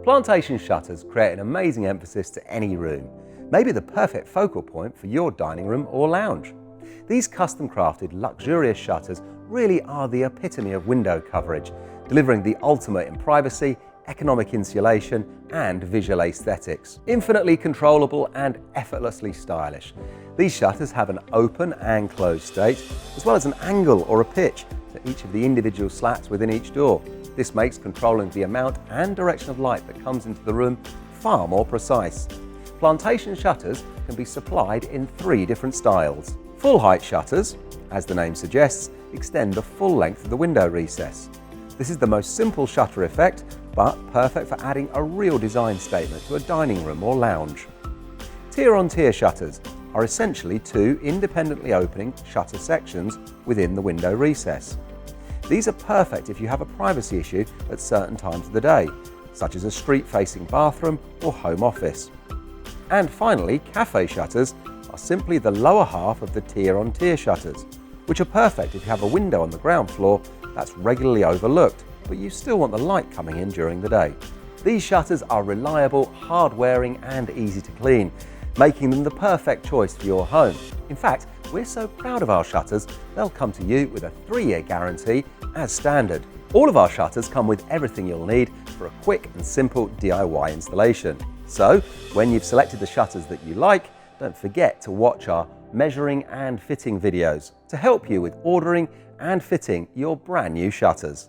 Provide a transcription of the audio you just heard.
Plantation shutters create an amazing emphasis to any room, maybe the perfect focal point for your dining room or lounge. These custom-crafted, luxurious shutters really are the epitome of window coverage, delivering the ultimate in privacy, economic insulation, and visual aesthetics. Infinitely controllable and effortlessly stylish, these shutters have an open and closed state, as well as an angle or a pitch to each of the individual slats within each door. This makes controlling the amount and direction of light that comes into the room far more precise. Plantation shutters can be supplied in 3 different styles. Full height shutters, as the name suggests, extend the full length of the window recess. This is the most simple shutter effect, but perfect for adding a real design statement to a dining room or lounge. Tier-on-tier shutters are essentially 2 independently opening shutter sections within the window recess. These are perfect if you have a privacy issue at certain times of the day, such as a street-facing bathroom or home office. And finally, cafe shutters are simply the lower half of the tier-on-tier shutters, which are perfect if you have a window on the ground floor that's regularly overlooked, but you still want the light coming in during the day. These shutters are reliable, hard-wearing and easy to clean, making them the perfect choice for your home. In fact, we're so proud of our shutters, they'll come to you with a 3-year guarantee as standard. All of our shutters come with everything you'll need for a quick and simple DIY installation. So, when you've selected the shutters that you like, don't forget to watch our measuring and fitting videos to help you with ordering and fitting your brand new shutters.